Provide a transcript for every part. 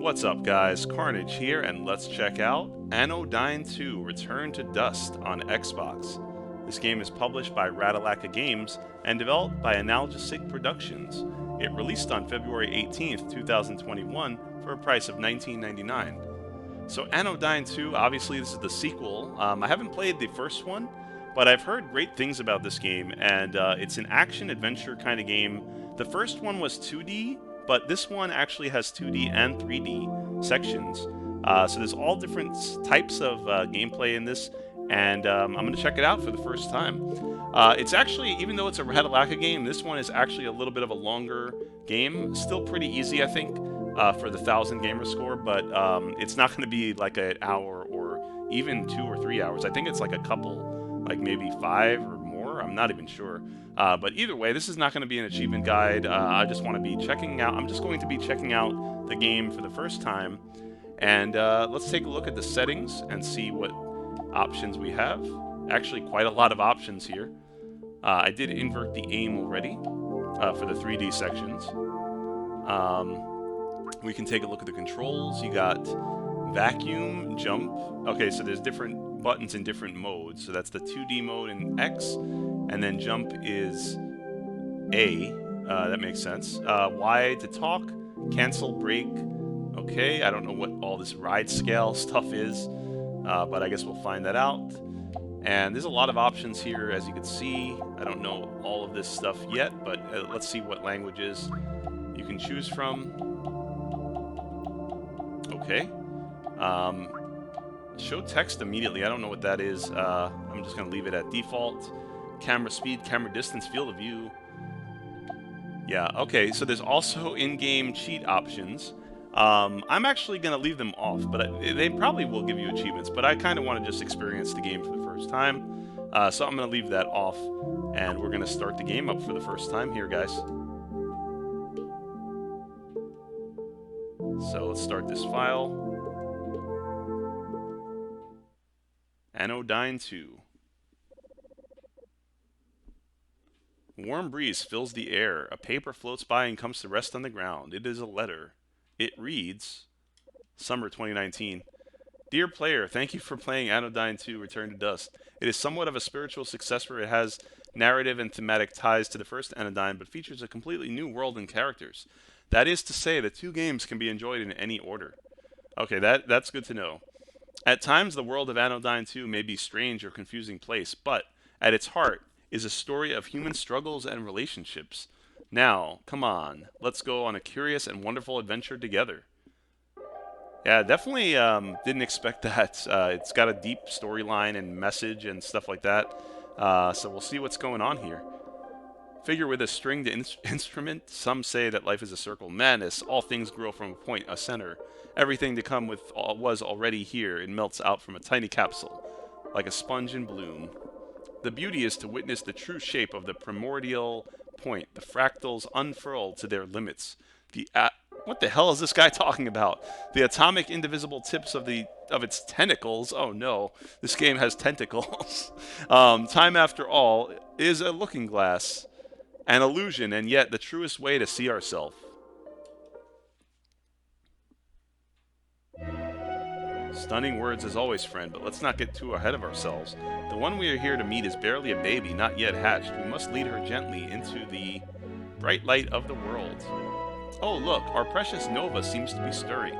What's up guys, Carnage here, and let's check out Anodyne 2 Return to Dust on Xbox. This game is published by Ratalaika Games and developed by Analgesic Productions. It released on February 18th, 2021 for a price of $19.99. So Anodyne 2, obviously this is the sequel. I haven't played the first one, but I've heard great things about this game, and it's an action-adventure kind of game. The first one was 2D, but this one actually has 2D and 3D sections. So there's all different types of gameplay in this, and I'm going to check it out for the first time. It's actually, even though it's a Ratalaika game, this one is actually a little bit of a longer game. Still pretty easy, I think, for the 1000 gamer score, but it's not going to be like an hour or even 2 or 3 hours. I think it's like a couple, like maybe 5 or more. I'm not even sure. But either way, this is not going to be an achievement guide. I just want to be checking out. I'm just going to be checking out the game for the first time. And let's take a look at the settings and see what options we have. Actually, quite a lot of options here. I did invert the aim already for the 3D sections. We can take a look at the controls. You got vacuum, jump. Okay, so there's different buttons in different modes. So that's the 2D mode in X, and then jump is A. That makes sense. Y to talk, cancel, break. Okay, I don't know what all this ride scale stuff is, but I guess we'll find that out. And there's a lot of options here, as you can see. I don't know all of this stuff yet, but let's see what languages you can choose from. Okay. Show text immediately. I don't know what that is. I'm just going to leave it at default. Camera speed, camera distance, field of view. Yeah, okay. So there's also in-game cheat options. I'm actually going to leave them off, but they probably will give you achievements, but I kind of want to just experience the game for the first time. So I'm going to leave that off, and we're going to start the game up for the first time here, guys. So let's start this file. Anodyne 2. Warm breeze fills the air. A paper floats by and comes to rest on the ground. It is a letter. It reads, Summer 2019. Dear player, thank you for playing Anodyne 2 Return to Dust. It is somewhat of a spiritual successor. It has narrative and thematic ties to the first Anodyne, but features a completely new world and characters. That is to say, the two games can be enjoyed in any order. Okay, that's good to know. At times, the world of Anodyne 2 may be a strange or confusing place, but at its heart is a story of human struggles and relationships. Now, come on, let's go on a curious and wonderful adventure together. Yeah, definitely didn't expect that. It's got a deep storyline and message and stuff like that. So we'll see what's going on here. Figure with a stringed instrument. Some say that life is a circle. Madness. All things grow from a point, a center. Everything to come with was already here. It melts out from a tiny capsule, like a sponge in bloom. The beauty is to witness the true shape of the primordial point. The fractals unfurl to their limits. What the hell is this guy talking about? The atomic indivisible tips of its tentacles. Oh no, this game has tentacles. Time, after all, is a looking glass. An illusion, and yet the truest way to see ourselves. Stunning words as always, friend, but let's not get too ahead of ourselves. The one we are here to meet is barely a baby, not yet hatched. We must lead her gently into the bright light of the world. Oh, look, our precious Nova seems to be stirring.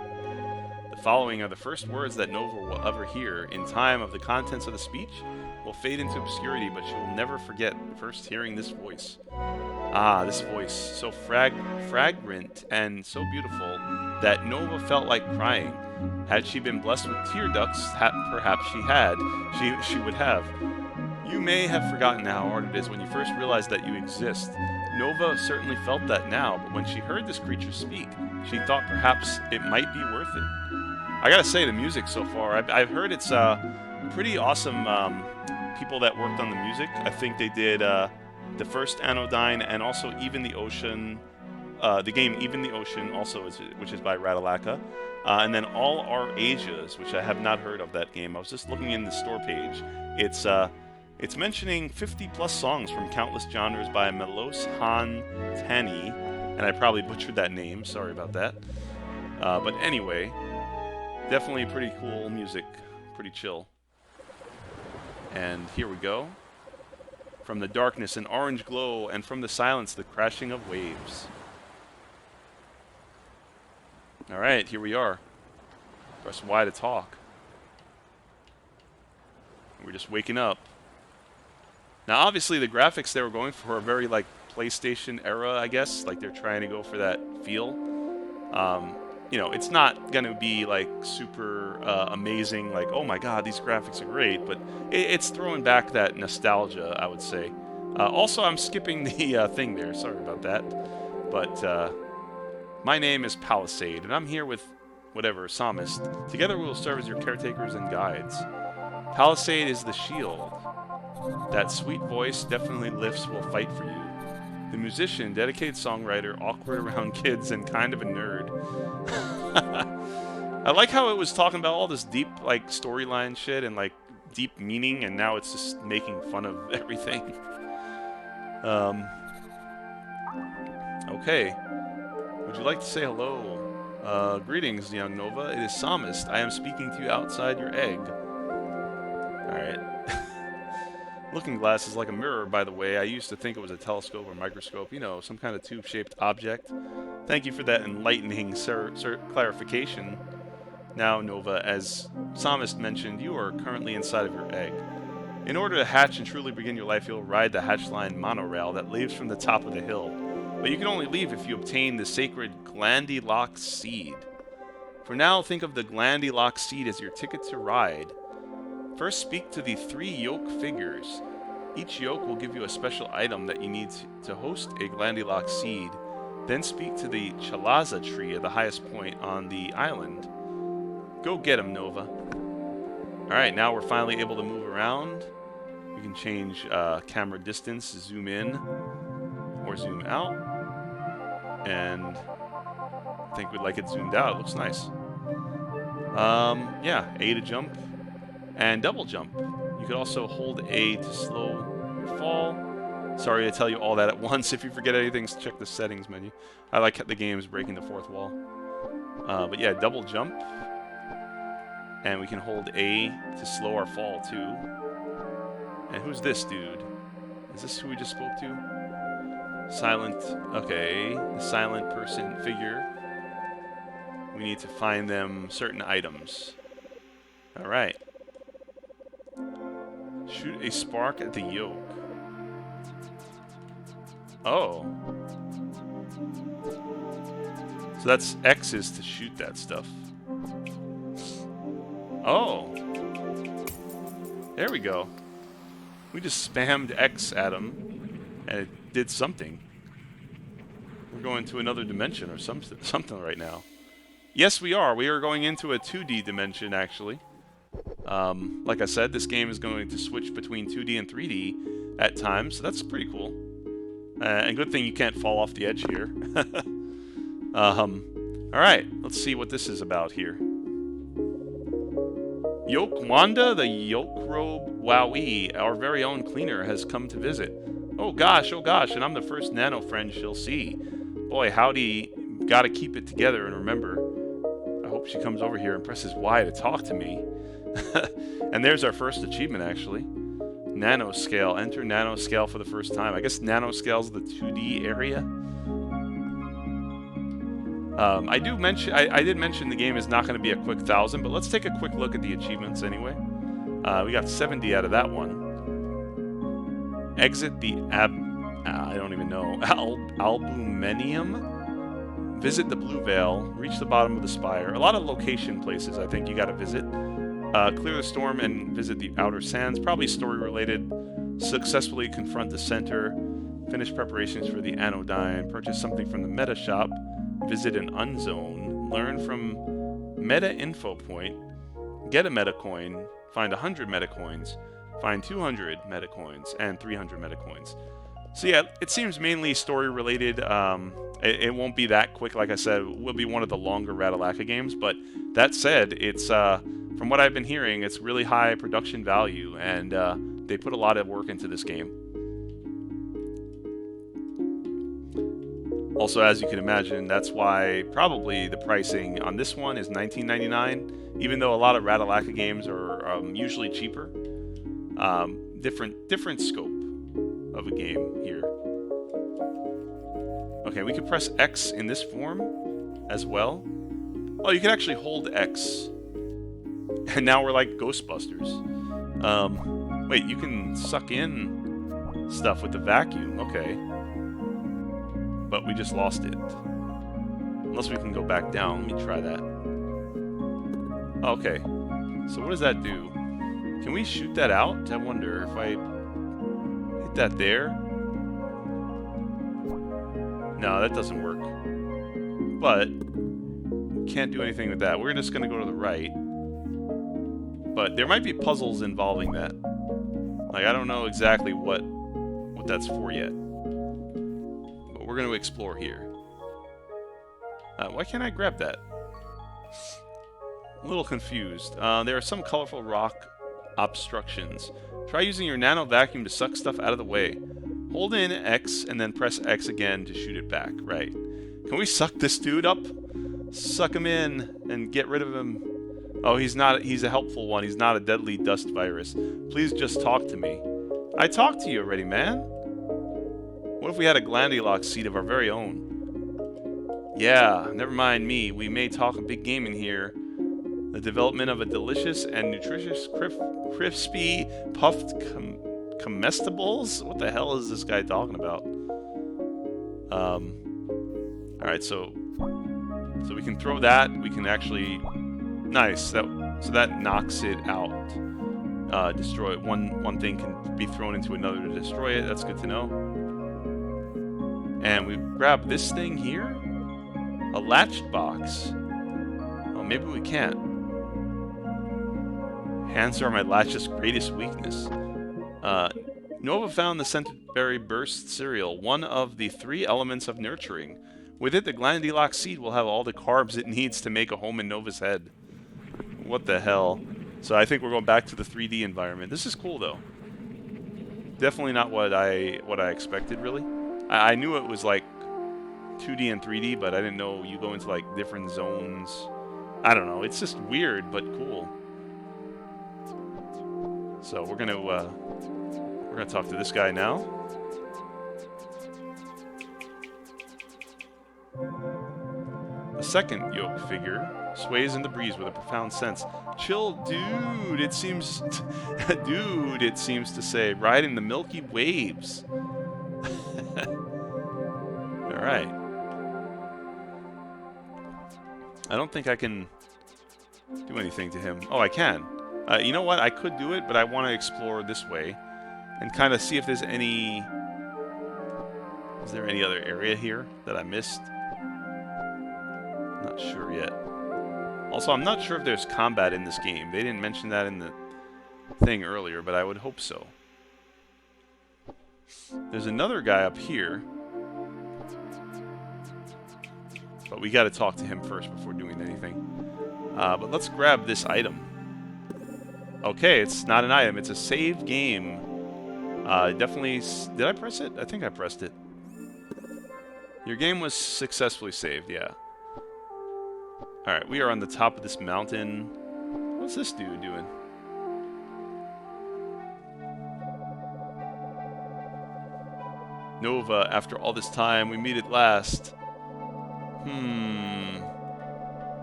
The following are the first words that Nova will ever hear. In time of the contents of the speech will fade into obscurity, but she will never forget first hearing this voice. Ah, this voice, so fragrant and so beautiful that Nova felt like crying. Had she been blessed with tear ducts, perhaps she would have. You may have forgotten how hard it is when you first realize that you exist. Nova certainly felt that now, but when she heard this creature speak, she thought perhaps it might be worth it. I gotta say, the music so far, I've heard it's pretty awesome. People that worked on the music, I think they did the first Anodyne and also Even the Ocean, the game Even the Ocean also, which is by Ratalaika. And then All Our Asias, which I have not heard of that game. I was just looking in the store page. It's mentioning 50+ songs from countless genres by Melos Han Tani, and I probably butchered that name, sorry about that. But anyway, definitely pretty cool music, pretty chill. And here we go. From the darkness, an orange glow, and from the silence, the crashing of waves. Alright, here we are. Press Y to talk. We're just waking up. Now, obviously, the graphics they were going for are very, like, PlayStation era, I guess. Like, they're trying to go for that feel. You know, it's not going to be, like, super amazing, like, oh my god, these graphics are great, but it's throwing back that nostalgia, I would say. Also, I'm skipping the thing there. Sorry about that. But my name is Palisade, and I'm here with, whatever, Psalmist. Together we will serve as your caretakers and guides. Palisade is the shield. That sweet voice definitely lifts will fight for you. The musician, dedicated songwriter, awkward around kids, and kind of a nerd. I like how it was talking about all this deep, like, storyline shit and, like, deep meaning, and now it's just making fun of everything. Okay. Would you like to say hello? Greetings, young Nova. It is Psalmist. I am speaking to you outside your egg. Alright. Looking glass is like a mirror, by the way. I used to think it was a telescope or microscope. You know, some kind of tube-shaped object. Thank you for that enlightening clarification. Now, Nova, as Psalmist mentioned, you are currently inside of your egg. In order to hatch and truly begin your life, you'll ride the hatchline monorail that leaves from the top of the hill. But you can only leave if you obtain the sacred Glandilock Seed. For now, think of the Glandilock Seed as your ticket to ride. First, speak to the 3 yoke figures. Each yoke will give you a special item that you need to host a Glandilock Seed. Then speak to the Chalaza tree at the highest point on the island. Go get him, Nova. Alright, now we're finally able to move around. We can change camera distance, zoom in, or zoom out. And I think we'd like it zoomed out. It looks nice. Yeah, A to jump. And double jump. You could also hold A to slow your fall. Sorry to tell you all that at once. If you forget anything, check the settings menu. I like the game's breaking the fourth wall. But yeah, double jump. And we can hold A to slow our fall too. And who's this dude? Is this who we just spoke to? Silent. Okay, the silent person figure. We need to find them certain items. Alright. Shoot a spark at the yoke. Oh. So that's X is to shoot that stuff. Oh. There we go. We just spammed X at him, and it did something. We're going to another dimension or something right now. Yes, we are. We are going into a 2D dimension, actually. Like I said, this game is going to switch between 2D and 3D at times, so that's pretty cool. And good thing you can't fall off the edge here. Alright, let's see what this is about here. Yoke Wanda, the Yoke Robe Wowee, our very own cleaner, has come to visit. Oh gosh, and I'm the first nano friend she'll see. Boy, howdy, gotta keep it together and remember. I hope she comes over here and presses Y to talk to me. And there's our first achievement, actually. Nanoscale. Enter nanoscale for the first time. I guess nanoscale's the 2D area. I did mention the game is not going to be a quick 1,000, but let's take a quick look at the achievements anyway. We got 70 out of that one. Exit the I don't even know. Albumenium. Visit the Blue Veil. Reach the bottom of the spire. A lot of location places I think you got to visit. Clear the storm and visit the Outer Sands. Probably story related. Successfully confront the center. Finish preparations for the Anodyne. Purchase something from the Meta Shop. Visit an Unzone. Learn from Meta Info Point. Get a Meta Coin. Find 100 Meta Coins. Find 200 Meta Coins and 300 Meta Coins. So yeah, it seems mainly story related. It won't be that quick, like I said. It will be one of the longer Ratalaika games. But that said, it's from what I've been hearing, it's really high production value, and they put a lot of work into this game. Also, as you can imagine, that's why probably the pricing on this one is $19.99, even though a lot of Ratalaika games are usually cheaper. Different scope of a game here. Okay, we could press X in this form as well. Oh, you can actually hold X. And now we're like Ghostbusters. Wait, you can suck in stuff with the vacuum. Okay. But we just lost it. Unless we can go back down. Let me try that. Okay. So what does that do? Can we shoot that out? I wonder if I hit that there. No, that doesn't work. But we can't do anything with that. We're just going to go to the right. But there might be puzzles involving that. Like, I don't know exactly what that's for yet. But we're going to explore here. Why can't I grab that? A little confused. There are some colorful rock obstructions. Try using your nano vacuum to suck stuff out of the way. Hold in X and then press X again to shoot it back. Right. Can we suck this dude up? Suck him in and get rid of him. Oh, he's a helpful one. He's not a deadly dust virus. Please just talk to me. I talked to you already, man. What if we had a Glandilock seed of our very own? Yeah, never mind me. We may talk a big game in here. The development of a delicious and nutritious crispy puffed comestibles? What the hell is this guy talking about? Alright, so we can throw that. We can actually... Nice. So that knocks it out. Destroy it. One thing can be thrown into another to destroy it. That's good to know. And we grab this thing here. A latched box. Oh, maybe we can't. Hands are my latch's greatest weakness. Nova found the scented berry burst cereal, one of the 3 elements of nurturing. With it, the Glandilock seed will have all the carbs it needs to make a home in Nova's head. What the hell? So I think we're going back to the 3D environment. This is cool, though. Definitely not what I expected, really. I knew it was like 2D and 3D, but I didn't know you go into like different zones. I don't know. It's just weird, but cool. So we're gonna talk to this guy now. A second yoke figure sways in the breeze with a profound sense. Chill, dude, it seems to say, riding the milky waves. Alright. I don't think I can do anything to him. Oh, I can. You know what? I could do it, but I want to explore this way and kind of see if there's any... Is there any other area here that I missed? Not sure yet. Also, I'm not sure if there's combat in this game. They didn't mention that in the thing earlier, but I would hope so. There's another guy up here. But we got to talk to him first before doing anything. But let's grab this item. Okay, it's not an item. It's a save game. Definitely... Did I press it? I think I pressed it. Your game was successfully saved, yeah. Alright, we are on the top of this mountain. What's this dude doing? Nova, after all this time, we meet at last.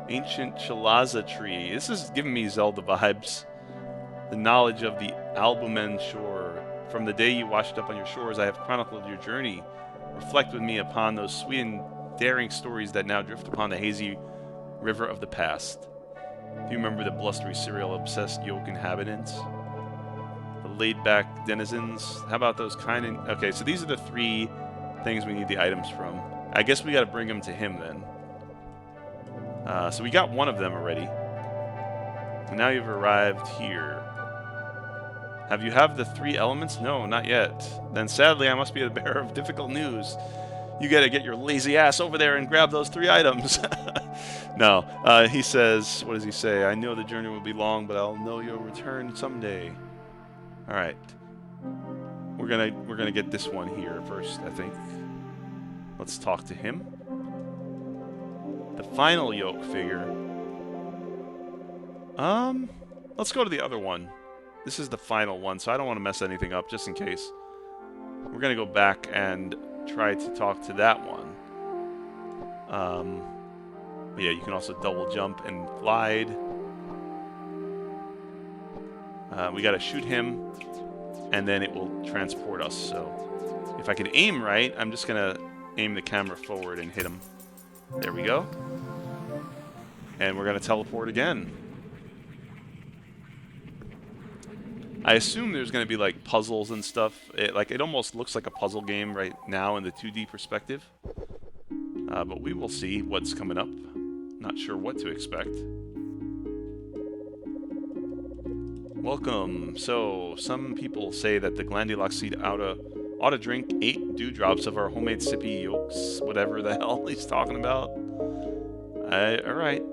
Ancient Chalaza tree. This is giving me Zelda vibes. The knowledge of the Albumen shore. From the day you washed up on your shores, I have chronicled your journey. Reflect with me upon those sweet and daring stories that now drift upon the hazy river of the past. Do you remember the blustery, cereal-obsessed yoke inhabitants? The laid-back denizens? How about those kind of... Okay, so these are the 3 things we need the items from. I guess we gotta bring them to him, then. So we got one of them already. And now you've arrived here. Have you have the 3 elements? No, not yet. Then sadly, I must be the bearer of difficult news. You gotta get your lazy ass over there and grab those 3 items. No, he says, what does he say? I know the journey will be long, but I'll know you'll return someday. Alright. We're gonna get this one here first, I think. Let's talk to him. The final yoke figure. Let's go to the other one. This is the final one, so I don't want to mess anything up, just in case. We're going to go back and try to talk to that one. Yeah, you can also double jump and glide. We got to shoot him, and then it will transport us. So if I can aim right, I'm just going to aim the camera forward and hit him. There we go. And we're going to teleport again. I assume there's going to be like puzzles and stuff. It almost looks like a puzzle game right now in the 2D perspective. But we will see what's coming up. Not sure what to expect. Welcome. So, some people say that the Glandilock seed ought to drink 8 dewdrops of our homemade sippy yolks, whatever the hell he's talking about. Alright.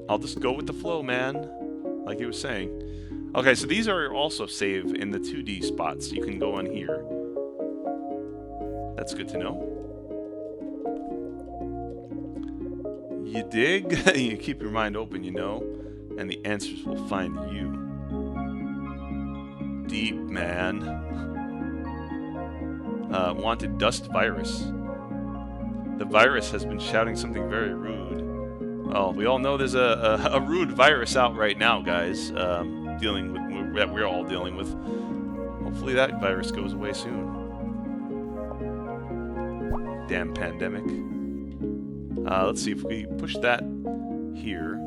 I'll just go with the flow, man. Like he was saying. Okay, so these are also saved in the 2D spots. You can go in here. That's good to know. You dig? You keep your mind open, you know, and the answers will find you. Deep, man. Wanted dust virus. The virus has been shouting something very rude. Well, we all know there's a rude virus out right now, guys. That we're all dealing with. Hopefully that virus goes away soon. Damn pandemic. Let's see if we push that here.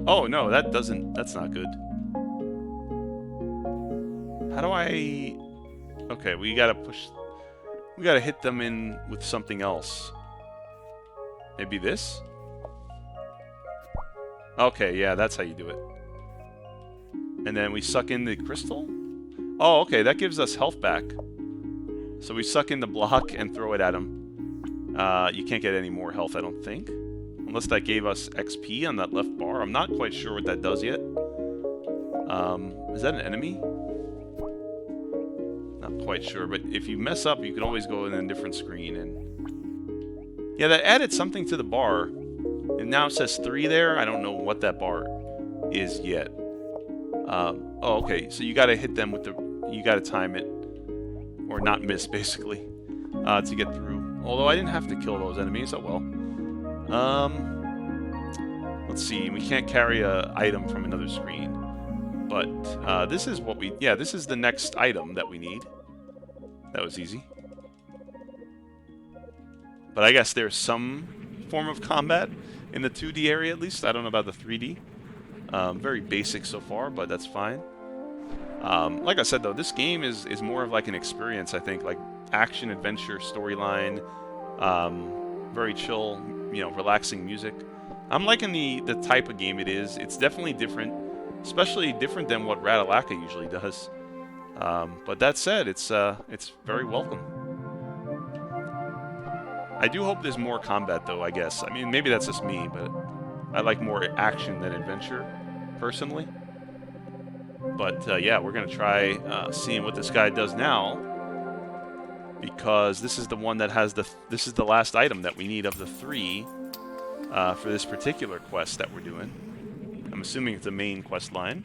Oh, no, that's not good. How do I... Okay, we gotta hit them in with something else. Maybe this? Okay, yeah, that's how you do it. And then we suck in the crystal? Oh, okay, that gives us health back. So we suck in the block and throw it at him. You can't get any more health, I don't think. Unless that gave us XP on that left bar. I'm not quite sure what that does yet. Is that an enemy? Not quite sure, but if you mess up, you can always go in a different screen. And yeah, that added something to the bar. And now it says 3 there. I don't know what that bar is yet. Oh, okay. So you gotta hit them with the... You gotta time it. Or not miss, basically. To get through. Although I didn't have to kill those enemies, oh well. Let's see, we can't carry a item from another screen. But this is what we... Yeah, this is the next item that we need. That was easy. But I guess there's some form of combat in the 2D area at least. I don't know about the 3D. Very basic so far, but that's fine. Like I said though, this game is more of like an experience, I think. Like action, adventure, storyline, very chill, you know, relaxing music. I'm liking the type of game it is. It's definitely different, especially different than what Ratalaika usually does. But that said, it's very welcome. I do hope there's more combat though, I guess. I mean, maybe that's just me, but I like more action than adventure, personally. But yeah, we're gonna try seeing what this guy does now, because this is the one that has this is the last item that we need of the 3 for this particular quest that we're doing. I'm assuming it's a main quest line.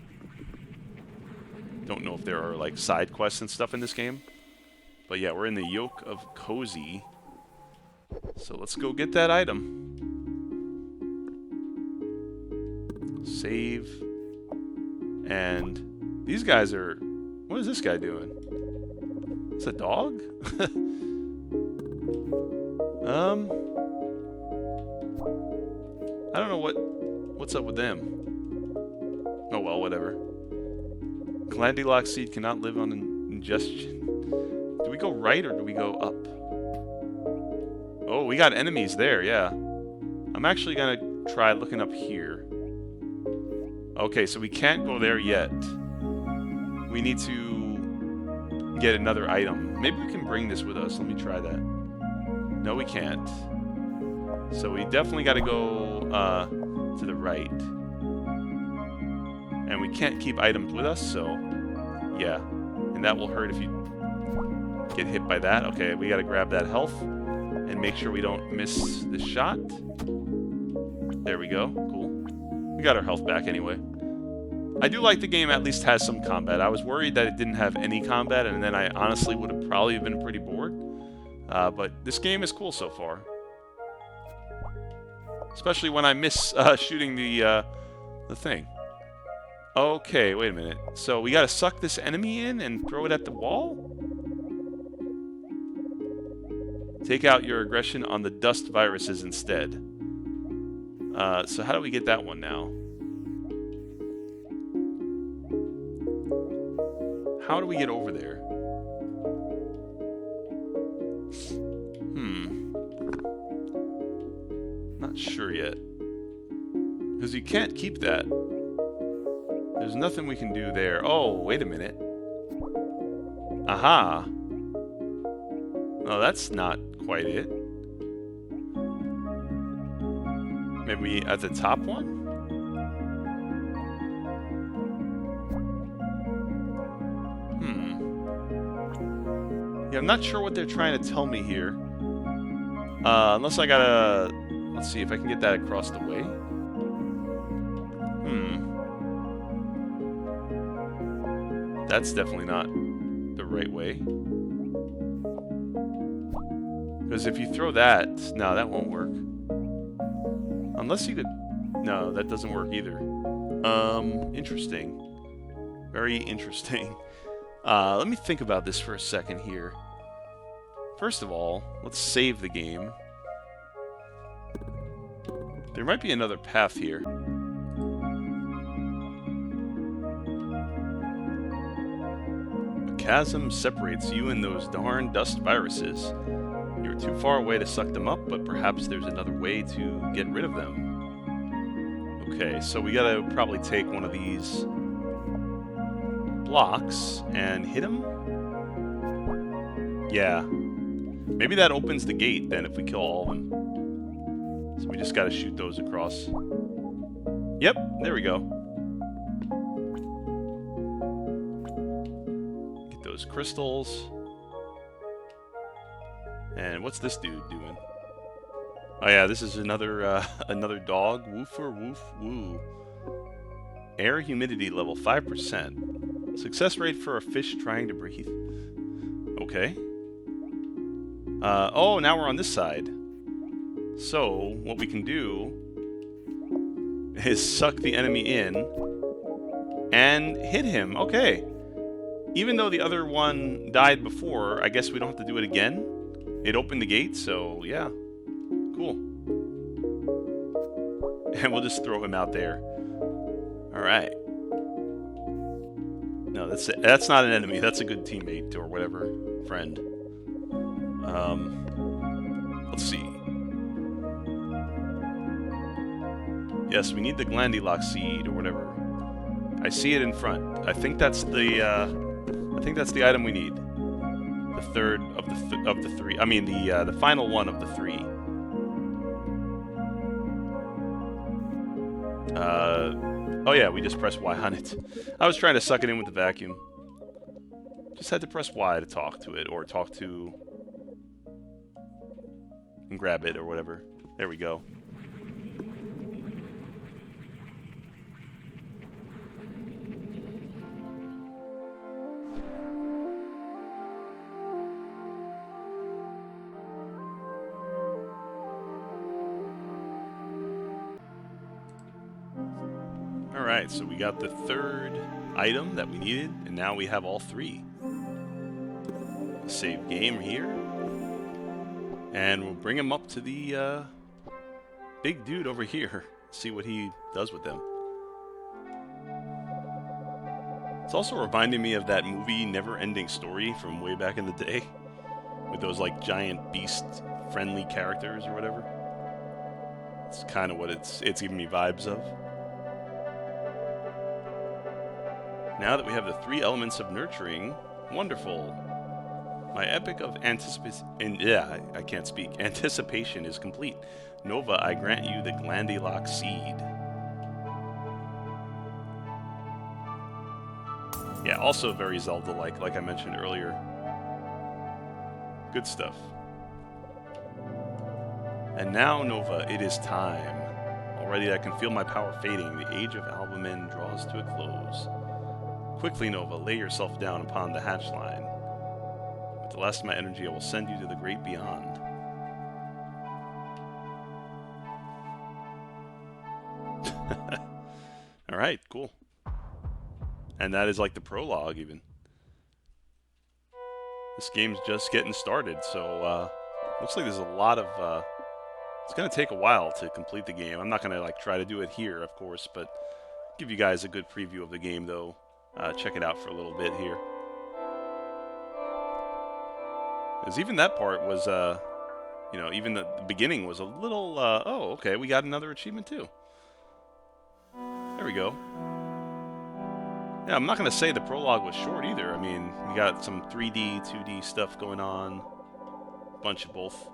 Don't know if there are like side quests and stuff in this game, but yeah, we're in the Yoke of Cozy. So let's go get that item. Save. And these guys are... What is this guy doing? It's a dog? I don't know what's up with them. Oh well, whatever. Glandilock seed cannot live on ingestion. Do we go right or do we go up? Oh, we got enemies there, yeah. I'm actually gonna try looking up here. Okay, so we can't go there yet. We need to get another item. Maybe we can bring this with us. Let me try that. No, we can't. So we definitely got to go to the right. And we can't keep items with us, so yeah. And that will hurt if you... get hit by that. Okay, we gotta grab that health and make sure we don't miss the shot. There we go. Cool. We got our health back anyway. I do like the game at least has some combat. I was worried that it didn't have any combat, and then I honestly would have probably been pretty bored. But this game is cool so far. Especially when I miss shooting the thing. Okay, wait a minute. So we gotta suck this enemy in and throw it at the wall? Take out your aggression on the dust viruses instead. So how do we get that one now? How do we get over there? Not sure yet. Because you can't keep that. There's nothing we can do there. Oh, wait a minute. Aha. No, that's not quite it. Maybe at the top one? Yeah, I'm not sure what they're trying to tell me here. Unless I gotta... Let's see if I can get that across the way. That's definitely not the right way. Because if you throw that... No, that won't work. Unless you could... No, that doesn't work either. Interesting. Very interesting. Let me think about this for a second here. First of all, let's save the game. There might be another path here. A chasm separates you and those darn dust viruses. You're too far away to suck them up, but perhaps there's another way to get rid of them. Okay, so we gotta probably take one of these blocks and hit him? Yeah. Maybe that opens the gate then if we kill all of them. So we just gotta shoot those across. Yep, there we go. Get those crystals. And what's this dude doing? Oh yeah, this is another another dog. Woofer woof woo. Air humidity level 5%. Success rate for a fish trying to breathe. Okay. Oh, now we're on this side. So, what we can do is suck the enemy in and hit him. Okay. Even though the other one died before, I guess we don't have to do it again. It opened the gate, so yeah. Cool. And we'll just throw him out there. Alright. No, that's not an enemy. That's a good teammate or whatever. Friend. Let's see. Yes, we need the Glandilock seed or whatever. I see it in front. I think that's the item we need. The third of the three. I mean the final one of the three. Oh yeah, we just press Y on it. I was trying to suck it in with the vacuum. Just had to press Y to talk to it, or talk to... and grab it, or whatever. There we go. Alright, so we got the third item that we needed, and now we have all three. Save game here. And we'll bring him up to the big dude over here. See what he does with them. It's also reminding me of that movie Never Ending Story from way back in the day. With those like giant beast-friendly characters or whatever. It's kind of what it's giving me vibes of. Now that we have the three elements of nurturing, wonderful. My epic of anticipation is complete. Nova, I grant you the Glandilock seed. Yeah, also very Zelda-like, like I mentioned earlier. Good stuff. And now, Nova, it is time. Already I can feel my power fading. The age of Albumin draws to a close. Quickly, Nova, lay yourself down upon the hatch line. With the last of my energy, I will send you to the great beyond. Alright, cool. And that is like the prologue, even. This game's just getting started, so looks like there's a lot of... it's going to take a while to complete the game. I'm not going to like try to do it here, of course, but give you guys a good preview of the game, though. Check it out for a little bit here. Because even that part was, you know, even the beginning was a little, oh, okay, we got another achievement, too. There we go. Yeah, I'm not going to say the prologue was short, either. I mean, we got some 3D, 2D stuff going on. A bunch of both.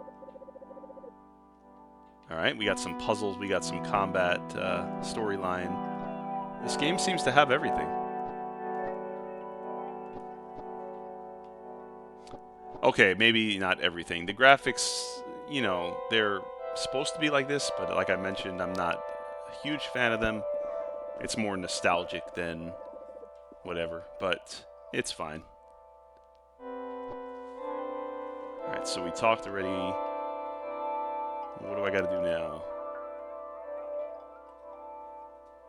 Alright, we got some puzzles, we got some combat, storyline. This game seems to have everything. Okay, maybe not everything. The graphics, you know, they're supposed to be like this, but like I mentioned, I'm not a huge fan of them. It's more nostalgic than whatever, but it's fine. Alright, so we talked already. What do I gotta do now?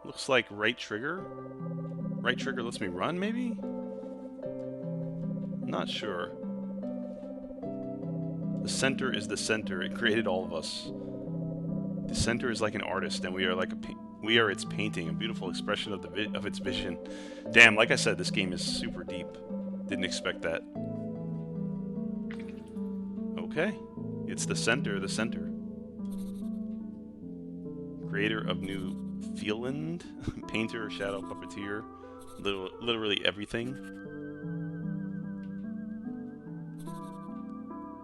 Looks like right trigger. Right trigger lets me run, maybe? Not sure. The center is the center. It created all of us. The center is like an artist, and we are its painting, a beautiful expression of its vision. Damn, like I said, this game is super deep. Didn't expect that. Okay, it's the center. The center. Creator of New Theland, painter, shadow puppeteer, literally everything.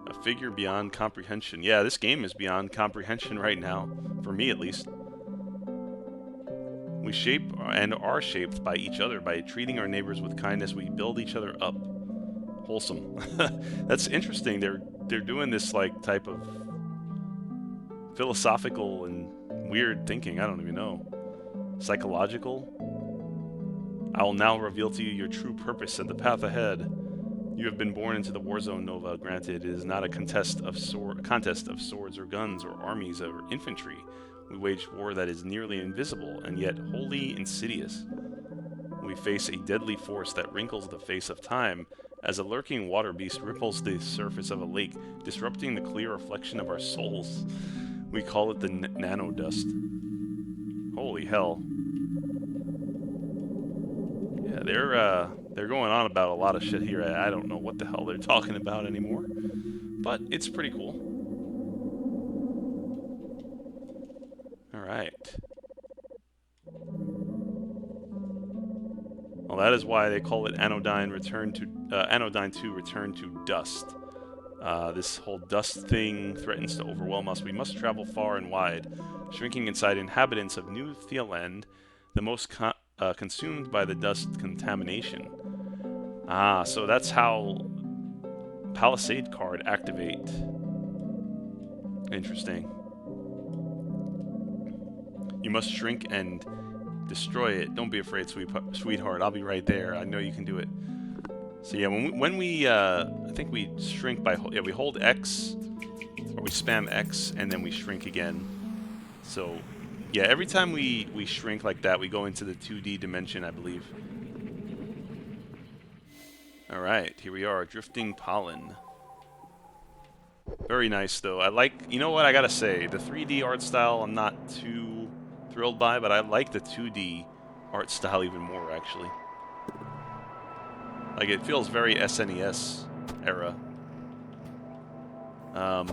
A figure beyond comprehension. Yeah, this game is beyond comprehension right now, for me at least. We shape and are shaped by each other. By treating our neighbors with kindness, we build each other up. Wholesome. That's interesting. They're doing this like type of philosophical and weird thinking. I don't even know. Psychological. I will now reveal to you your true purpose and the path ahead. You have been born into the war zone, Nova. Granted, it is not a contest of swords or guns or armies or infantry. We wage war that is nearly invisible and yet wholly insidious. We face a deadly force that wrinkles the face of time as a lurking water beast ripples the surface of a lake, disrupting the clear reflection of our souls. We call it the nanodust. Holy hell. Yeah, they're going on about a lot of shit here. I don't know what the hell they're talking about anymore. But it's pretty cool. Alright. Well, that is why they call it Anodyne 2 Return to Dust. This whole dust thing threatens to overwhelm us. We must travel far and wide, shrinking inside inhabitants of New Theland, the most consumed by the dust contamination. Ah, so that's how Palisade card activate. Interesting. You must shrink and destroy it. Don't be afraid, sweetheart. I'll be right there. I know you can do it. So yeah, when we I think we shrink by we hold X, or we spam X, and then we shrink again. So yeah, every time we shrink like that, we go into the 2D dimension, I believe. All right, here we are, Drifting Pollen. Very nice, though. I like, you know what I gotta say, the 3D art style I'm not too thrilled by, but I like the 2D art style even more, actually. Like, it feels very SNES era. What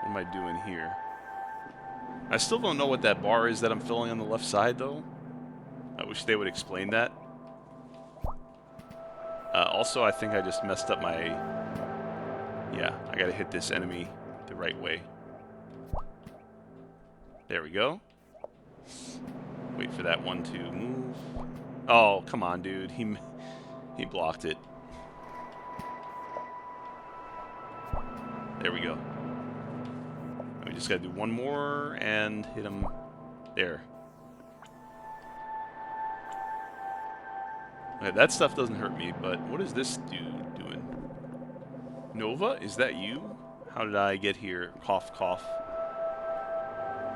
am I doing here? I still don't know what that bar is that I'm filling on the left side, though. I wish they would explain that. Also, I think I just messed up my... Yeah, I gotta hit this enemy the right way. There we go. Wait for that one to move. Oh, come on, dude. He blocked it. There we go. We just gotta do one more and hit him there. Okay, that stuff doesn't hurt me, but what is this dude doing? Nova, is that you? How did I get here? Cough, cough.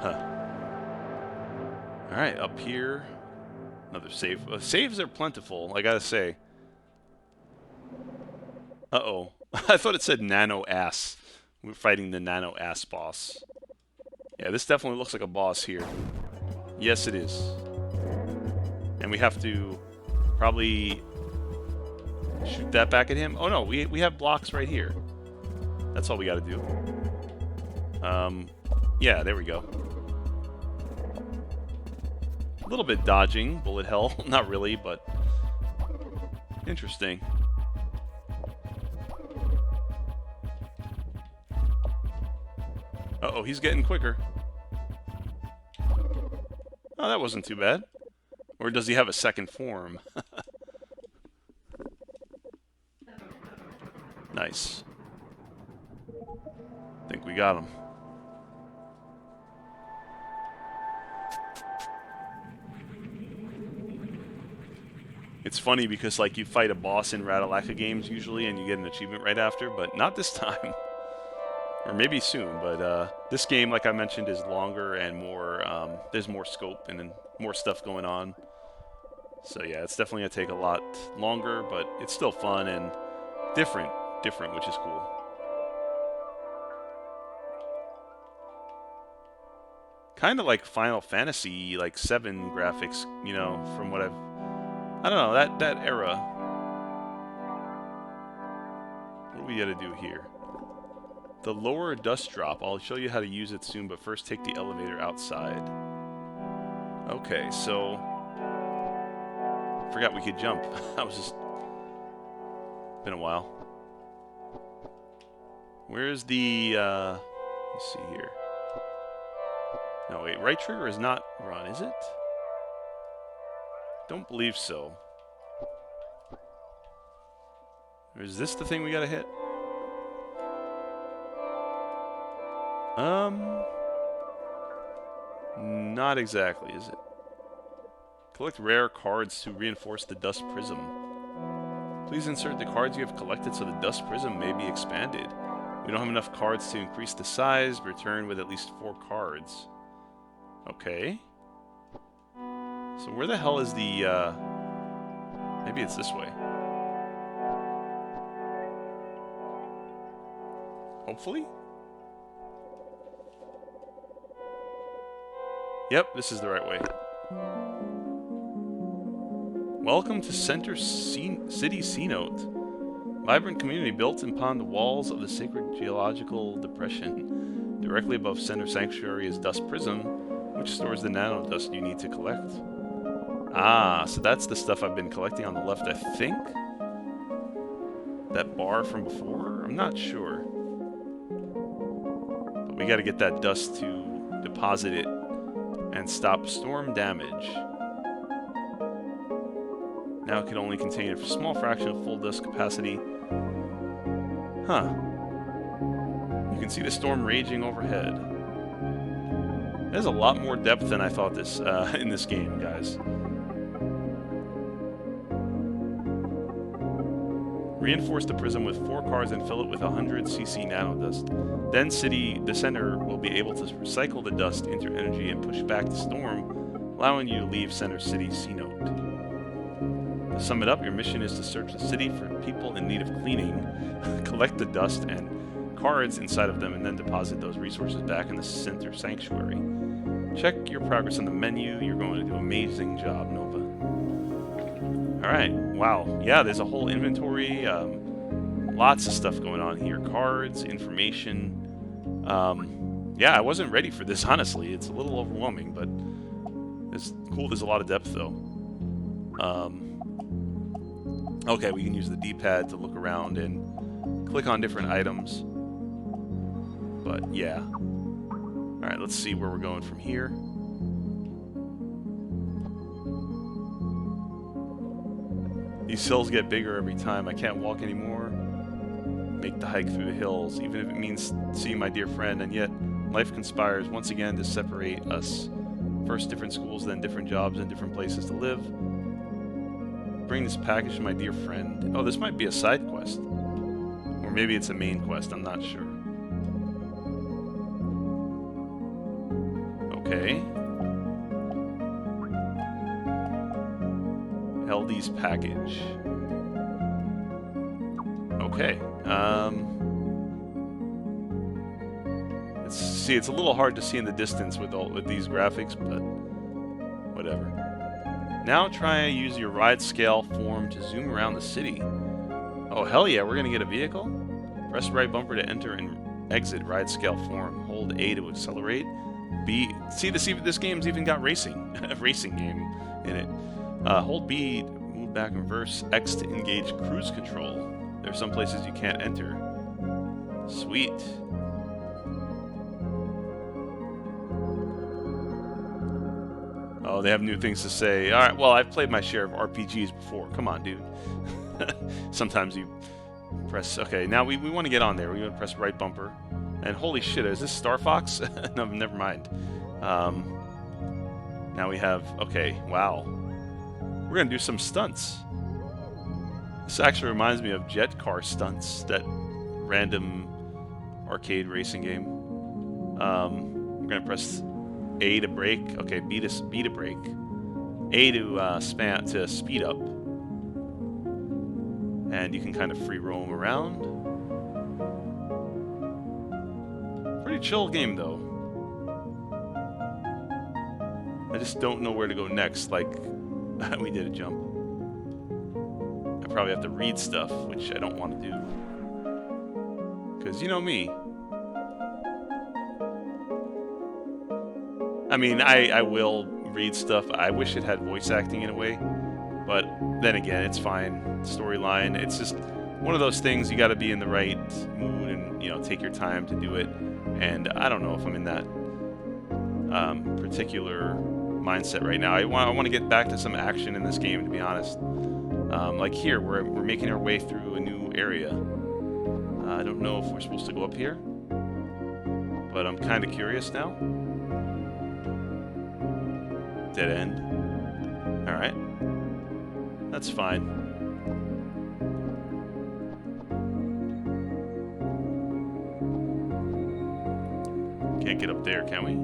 Huh. Alright, up here. Another save. Saves are plentiful, I gotta say. Uh-oh. I thought it said Nano Ass. We're fighting the Nano Ass boss. Yeah, this definitely looks like a boss here. Yes, it is. And we have to probably shoot that back at him. Oh no, we have blocks right here. That's all we gotta do. Yeah, there we go. A little bit dodging, bullet hell. Not really, but interesting. Uh-oh, he's getting quicker. Oh, that wasn't too bad. Or does he have a second form? Nice. Think we got him. It's funny because, like, you fight a boss in Ratalaika games usually and you get an achievement right after, but not this time. Or maybe soon, but this game, like I mentioned, is longer and more, there's more scope and more stuff going on. So yeah, it's definitely going to take a lot longer, but it's still fun and different, which is cool. Kind of like Final Fantasy, like 7 graphics, you know, from what I don't know, that era. What do we got to do here? The lower dust drop. I'll show you how to use it soon, but first take the elevator outside. Okay, so forgot we could jump. I was just been a while. Where's the let's see here. No, wait, right trigger is not run, is it? Don't believe so. Or is this the thing we gotta hit? Not exactly, is it? Collect rare cards to reinforce the dust prism. Please insert the cards you have collected so the dust prism may be expanded. We don't have enough cards to increase the size. Return with at least 4 cards. Okay. So where the hell is the, maybe it's this way. Hopefully? Yep, this is the right way. Welcome to Center City Cenote. Vibrant community built upon the walls of the sacred geological depression. Directly above Center Sanctuary is Dust Prism, which stores the nano dust you need to collect. Ah, so that's the stuff I've been collecting on the left, I think? That bar from before? I'm not sure. But we gotta get that dust to deposit it and stop storm damage. Now it can only contain a small fraction of full dust capacity. Huh. You can see the storm raging overhead. There's a lot more depth than I thought this in this game, guys. Reinforce the prism with 4 cards and fill it with 100 cc nanodust. Then the center will be able to recycle the dust into energy and push back the storm, allowing you to leave Center City Cenote. To sum it up, your mission is to search the city for people in need of cleaning, collect the dust and cards inside of them, and then deposit those resources back in the Center Sanctuary. Check your progress on the menu. You're going to do an amazing job, Nova. Alright, wow. Yeah, there's a whole inventory. Lots of stuff going on here. Cards, information. Yeah, I wasn't ready for this, honestly. It's a little overwhelming, but it's cool. There's a lot of depth, though. Okay, we can use the D-pad to look around and click on different items. But, yeah. Alright, let's see where we're going from here. These cells get bigger every time. I can't walk anymore. make the hike through the hills, even if it means seeing my dear friend, and yet life conspires once again to separate us. First different schools, then different jobs and different places to live. Bring this package to my dear friend. Oh, this might be a side quest. Or maybe it's a main quest, I'm not sure. Okay. LD's package. Okay. It's a little hard to see in the distance with these graphics, but whatever. Now try and use your ride scale form to zoom around the city. Oh hell yeah, we're gonna get a vehicle? Press right bumper to enter and exit ride scale form. Hold A to accelerate. B. See this game's even got racing, a racing game in it. Hold B to move back and reverse. X to engage cruise control. There are some places you can't enter. Sweet. Oh, they have new things to say. All right, well, I've played my share of RPGs before. Come on, dude. Sometimes you press... Okay, now we want to get on there. We want to press right bumper. And holy shit, is this Star Fox? No, never mind. Now we have... Okay, wow. We're going to do some stunts. This actually reminds me of Jet Car Stunts, that random arcade racing game. We're going to press A to brake. Okay, B to brake. A to speed up. And you can kind of free roam around. Pretty chill game, though. I just don't know where to go next. Like, we did a jump. I probably have to read stuff, which I don't want to do. Because you know me. I mean, I will read stuff. I wish it had voice acting in a way. But then again, it's fine. Storyline, it's just one of those things you got to be in the right mood and, you know, take your time to do it. And I don't know if I'm in that particular mindset right now. I want to get back to some action in this game, to be honest. Like here, we're making our way through a new area. I don't know if we're supposed to go up here, but I'm kind of curious now. Dead end. Alright. That's fine. Can't get up there, can we?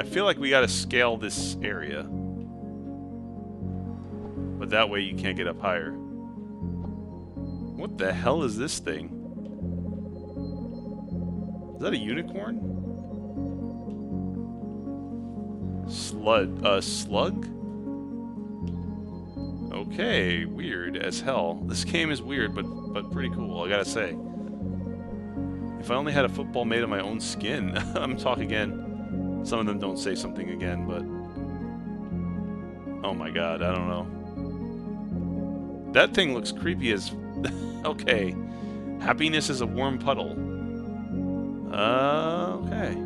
I feel like we gotta scale this area. But that way you can't get up higher. What the hell is this thing? Is that a unicorn? Slug? Okay, weird as hell. This game is weird, but pretty cool, I gotta say. If I only had a football made of my own skin. I'm talking again. Some of them don't say something again, but... Oh my god, I don't know. That thing looks creepy as... Okay. Happiness is a warm puddle. Okay.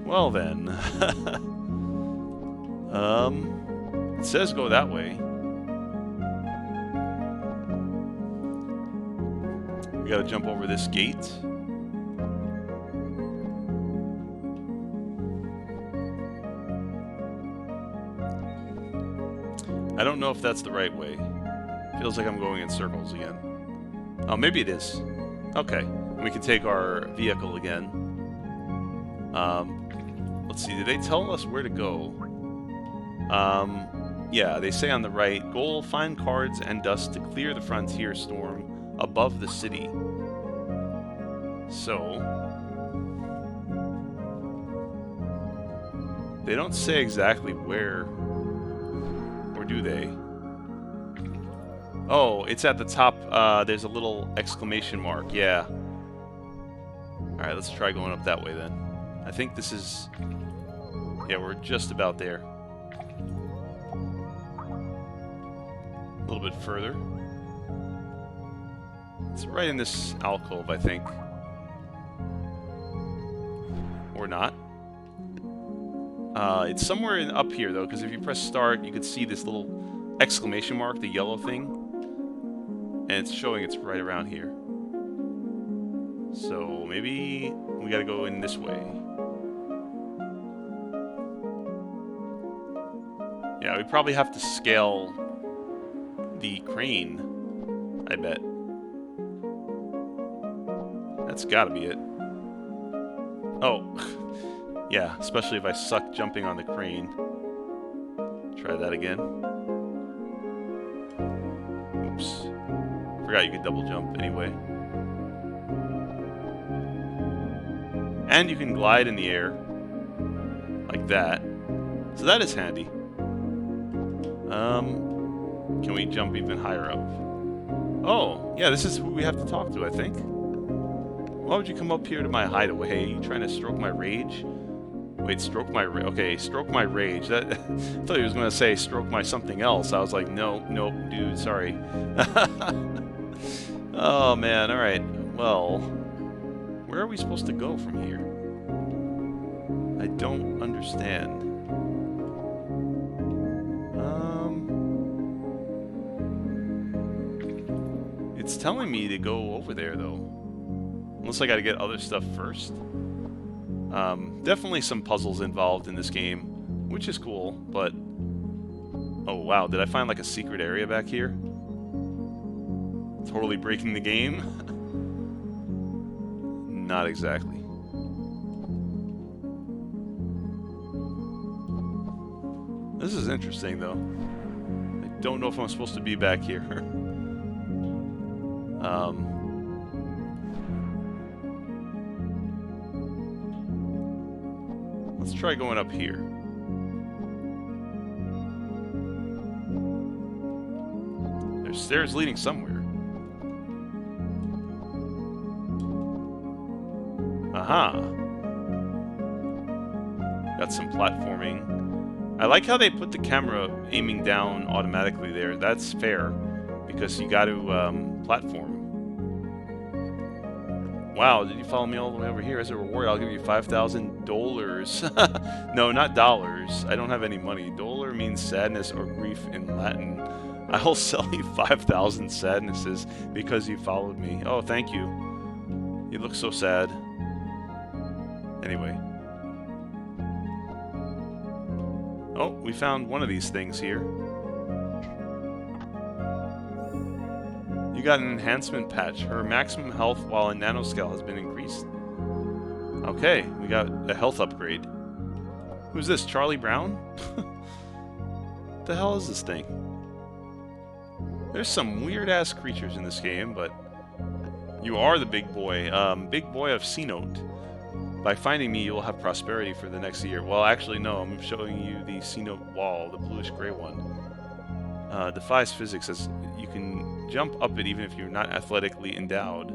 Well then. It says go that way. We gotta jump over this gate. I don't know if that's the right way. Feels like I'm going in circles again. Oh, maybe it is. Okay. We can take our vehicle again. Let's see, did they tell us where to go? Yeah, they say on the right, goal, find cards and dust to clear the frontier storm above the city. So... They don't say exactly where... Or do they? Oh, it's at the top, there's a little exclamation mark, yeah. Alright, let's try going up that way then. I think this is... Yeah, we're just about there. A little bit further. It's right in this alcove, I think. Or not. It's somewhere up here, though, because if you press start, you can see this little exclamation mark, the yellow thing. And it's showing it's right around here. So maybe we gotta go in this way. Yeah, we probably have to scale the crane, I bet. That's gotta be it. Oh, yeah, especially if I suck jumping on the crane. Try that again. Oops. Forgot you could double jump anyway. And you can glide in the air. Like that. So that is handy. Can we jump even higher up? Oh, yeah, this is who we have to talk to, I think. Why would you come up here to my hideaway? You trying to stroke my rage? Wait, stroke my rage. Okay, stroke my rage. That I thought he was going to say stroke my something else. I was like, nope, dude, sorry. Oh, man, alright. Well, where are we supposed to go from here? I don't understand. It's telling me to go over there, though. Unless I gotta get other stuff first. Definitely some puzzles involved in this game, which is cool, but... Oh, wow, did I find, like, a secret area back here? Totally breaking the game? Not exactly. This is interesting, though. I don't know if I'm supposed to be back here. Let's try going up here. There's stairs leading somewhere. Aha! Got some platforming. I like how they put the camera aiming down automatically there. That's fair, because you got to platform. Wow, did you follow me all the way over here? As a reward, I'll give you $5,000. No, not dollars. I don't have any money. Dollar means sadness or grief in Latin. I'll sell you 5,000 sadnesses because you followed me. Oh, thank you. You look so sad. Anyway. Oh, we found one of these things here. You got an enhancement patch. Her maximum health while in nanoscale has been increased. Okay, we got a health upgrade. Who's this, Charlie Brown? What the hell is this thing? There's some weird-ass creatures in this game, but you are the big boy. Big boy of C-Note. By finding me, you will have prosperity for the next year. Well, actually, no. I'm showing you the C-Note wall, the bluish-gray one. Defies physics, as you can jump up it even if you're not athletically endowed.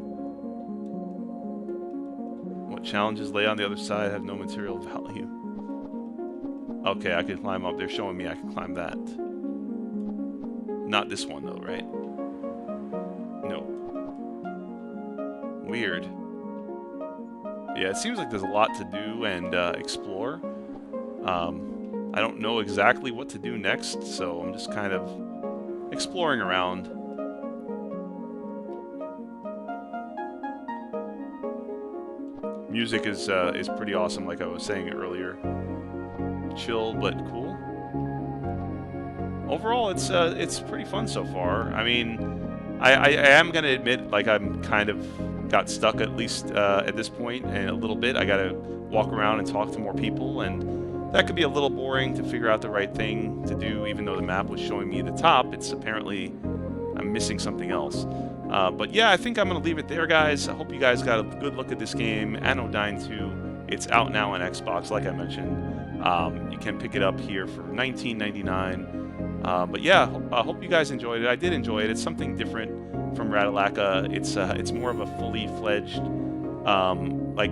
What challenges lay on the other side have no material value. Okay, I can climb up. They're showing me I can climb that. Not this one, though, right? No. Weird. Yeah, it seems like there's a lot to do and explore. I don't know exactly what to do next, so I'm just kind of exploring around. Music is pretty awesome, like I was saying earlier. Chill but cool. Overall, it's pretty fun so far. I mean, I am gonna admit, like, I'm kind of got stuck at least at this point, and a little bit. I gotta walk around and talk to more people, and that could be a little boring to figure out the right thing to do, even though the map was showing me the top. It's apparently I'm missing something else. But yeah, I think I'm going to leave it there, guys. I hope you guys got a good look at this game, Anodyne 2. It's out now on Xbox, like I mentioned. You can pick it up here for $19.99. But yeah, I hope you guys enjoyed it. I did enjoy it. It's something different from Ratalaika. It's more of a fully fledged, like,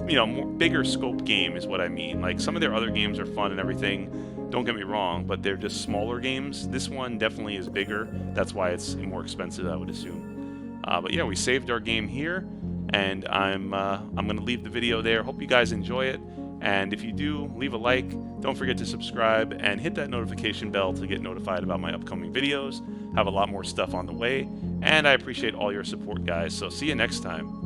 you know, more bigger scope game is what I mean. Like, some of their other games are fun and everything, don't get me wrong, but they're just smaller games. This one definitely is bigger. That's why it's more expensive, I would assume. But yeah, we saved our game here, and I'm going to leave the video there. Hope you guys enjoy it, And if you do, leave a like, don't forget to subscribe, and hit that notification bell to get notified about my upcoming videos. Have a lot more stuff on the way, and I appreciate all your support, guys, so see you next time.